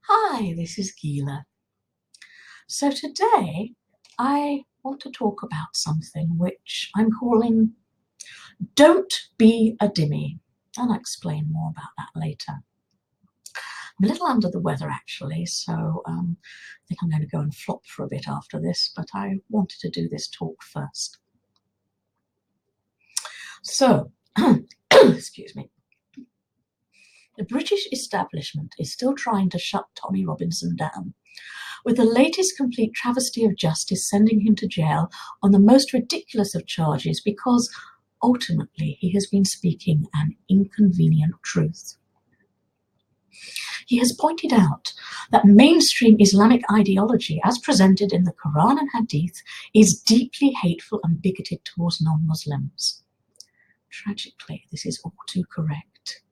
Hi, this is Gila. So today I want to talk about something which I'm calling Don't Be a Dhimmi, and I'll explain more about that later. I'm a little under the weather actually, so I think I'm going to go and flop for a bit after this, but I wanted to do this talk first. So, excuse me. The British establishment is still trying to shut Tommy Robinson down, with the latest complete travesty of justice sending him to jail on the most ridiculous of charges because, ultimately, he has been speaking an inconvenient truth. He has pointed out that mainstream Islamic ideology, as presented in the Quran and Hadith, is deeply hateful and bigoted towards non-Muslims. Tragically, this is all too correct.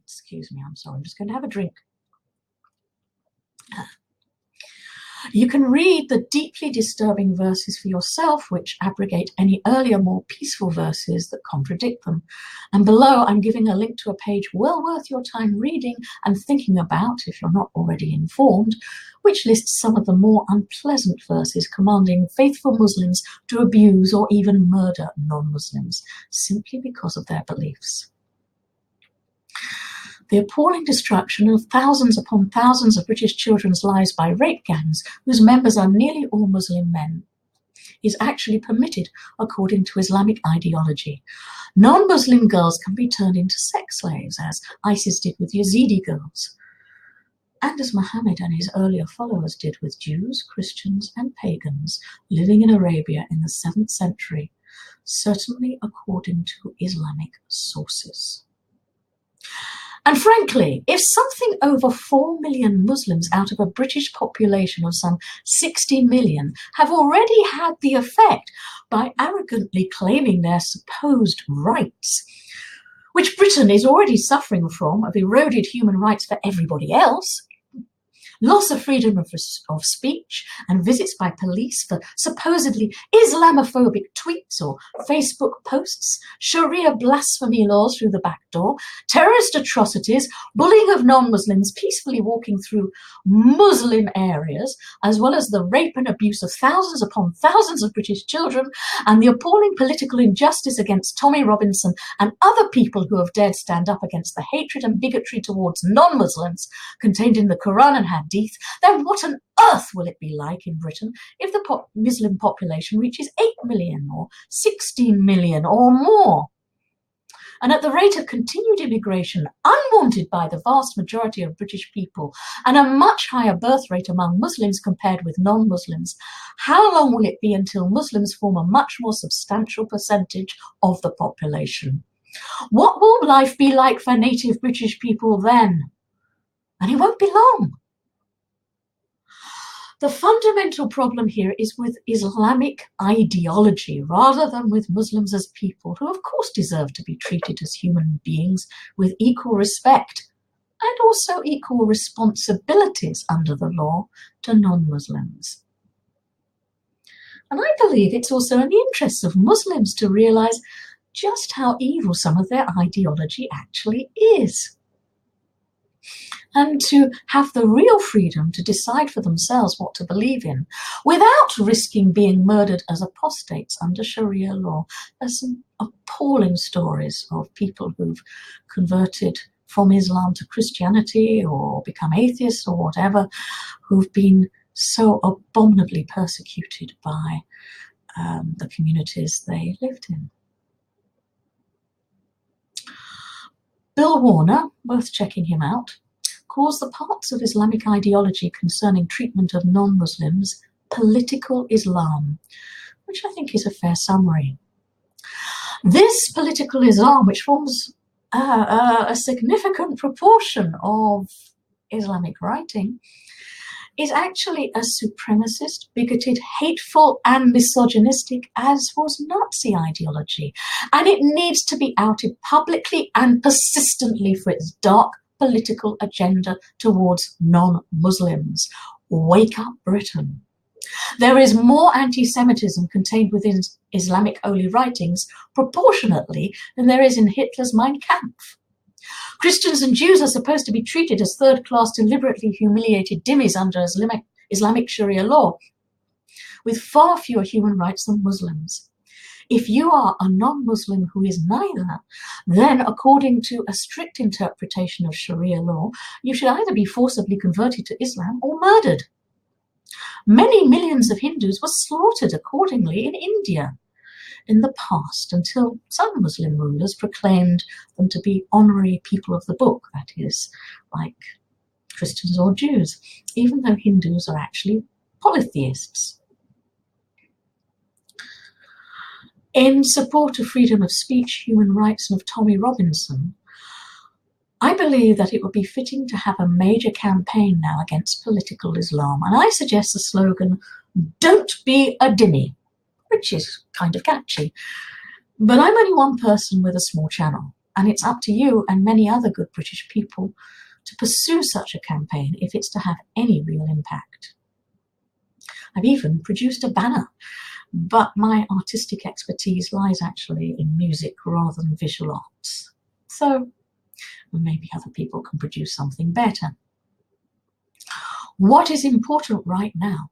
Excuse me, I'm sorry, I'm just going to have a drink. You can read the deeply disturbing verses for yourself, which abrogate any earlier, more peaceful verses that contradict them. And below, I'm giving a link to a page well worth your time reading and thinking about, if you're not already informed, which lists some of the more unpleasant verses commanding faithful Muslims to abuse or even murder non-Muslims simply because of their beliefs. The appalling destruction of thousands upon thousands of British children's lives by rape gangs, whose members are nearly all Muslim men, is actually permitted according to Islamic ideology. Non-Muslim girls can be turned into sex slaves, as ISIS did with Yazidi girls, and as Muhammad and his earlier followers did with Jews, Christians, and pagans living in Arabia in the 7th century, certainly according to Islamic sources. And frankly, if something over 4 million Muslims out of a British population of some 60 million have already had the effect by arrogantly claiming their supposed rights, which Britain is already suffering from, of eroded human rights for everybody else, loss of freedom of speech and visits by police for supposedly Islamophobic tweets or Facebook posts, Sharia blasphemy laws through the back door, terrorist atrocities, bullying of non-Muslims peacefully walking through Muslim areas, as well as the rape and abuse of thousands upon thousands of British children, and the appalling political injustice against Tommy Robinson and other people who have dared stand up against the hatred and bigotry towards non-Muslims contained in the Quran and Hadith, then what on earth will it be like in Britain if the Muslim population reaches 8 million or 16 million or more? And at the rate of continued immigration, unwanted by the vast majority of British people, and a much higher birth rate among Muslims compared with non-Muslims, how long will it be until Muslims form a much more substantial percentage of the population? What will life be like for native British people then? And it won't be long. The fundamental problem here is with Islamic ideology rather than with Muslims as people, who of course deserve to be treated as human beings with equal respect and also equal responsibilities under the law to non-Muslims. And I believe it's also in the interests of Muslims to realize just how evil some of their ideology actually is, and to have the real freedom to decide for themselves what to believe in without risking being murdered as apostates under Sharia law. There's some appalling stories of people who've converted from Islam to Christianity or become atheists or whatever, who've been so abominably persecuted by the communities they lived in. Bill Warner, worth checking him out, calls the parts of Islamic ideology concerning treatment of non-Muslims political Islam, which I think is a fair summary. This political Islam, which forms a significant proportion of Islamic writing, is actually a supremacist, bigoted, hateful, and misogynistic, as was Nazi ideology, and it needs to be outed publicly and persistently for its dark political agenda towards non-Muslims. Wake up, Britain. There is more anti-Semitism contained within Islamic holy writings proportionately than there is in Hitler's Mein Kampf. Christians and Jews are supposed to be treated as third-class, deliberately humiliated dhimmis under Islamic Sharia law, with far fewer human rights than Muslims. If you are a non-Muslim who is neither, then according to a strict interpretation of Sharia law, you should either be forcibly converted to Islam or murdered. Many millions of Hindus were slaughtered accordingly in India in the past, until some Muslim rulers proclaimed them to be honorary people of the book, that is, like Christians or Jews, even though Hindus are actually polytheists. In support of freedom of speech, human rights, and of Tommy Robinson, I believe that it would be fitting to have a major campaign now against political Islam, and I suggest the slogan, "Don't be a dhimmi," which is kind of catchy. But I'm only one person with a small channel, and it's up to you and many other good British people to pursue such a campaign if it's to have any real impact. I've even produced a banner, but my artistic expertise lies actually in music rather than visual arts. So maybe other people can produce something better. What is important right now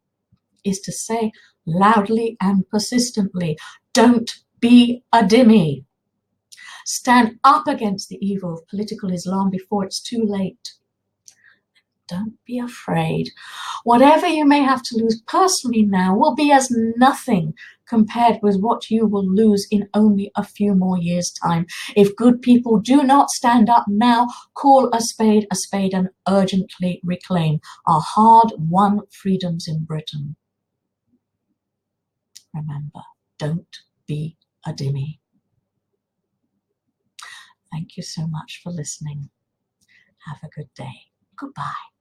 is to say loudly and persistently, don't be a dhimmi. Stand up against the evil of political Islam before it's too late. Don't be afraid. Whatever you may have to lose personally now will be as nothing compared with what you will lose in only a few more years' time. If good people do not stand up now, call a spade and urgently reclaim our hard-won freedoms in Britain. Remember, don't be a dhimmi. Thank you so much for listening. Have a good day. Goodbye.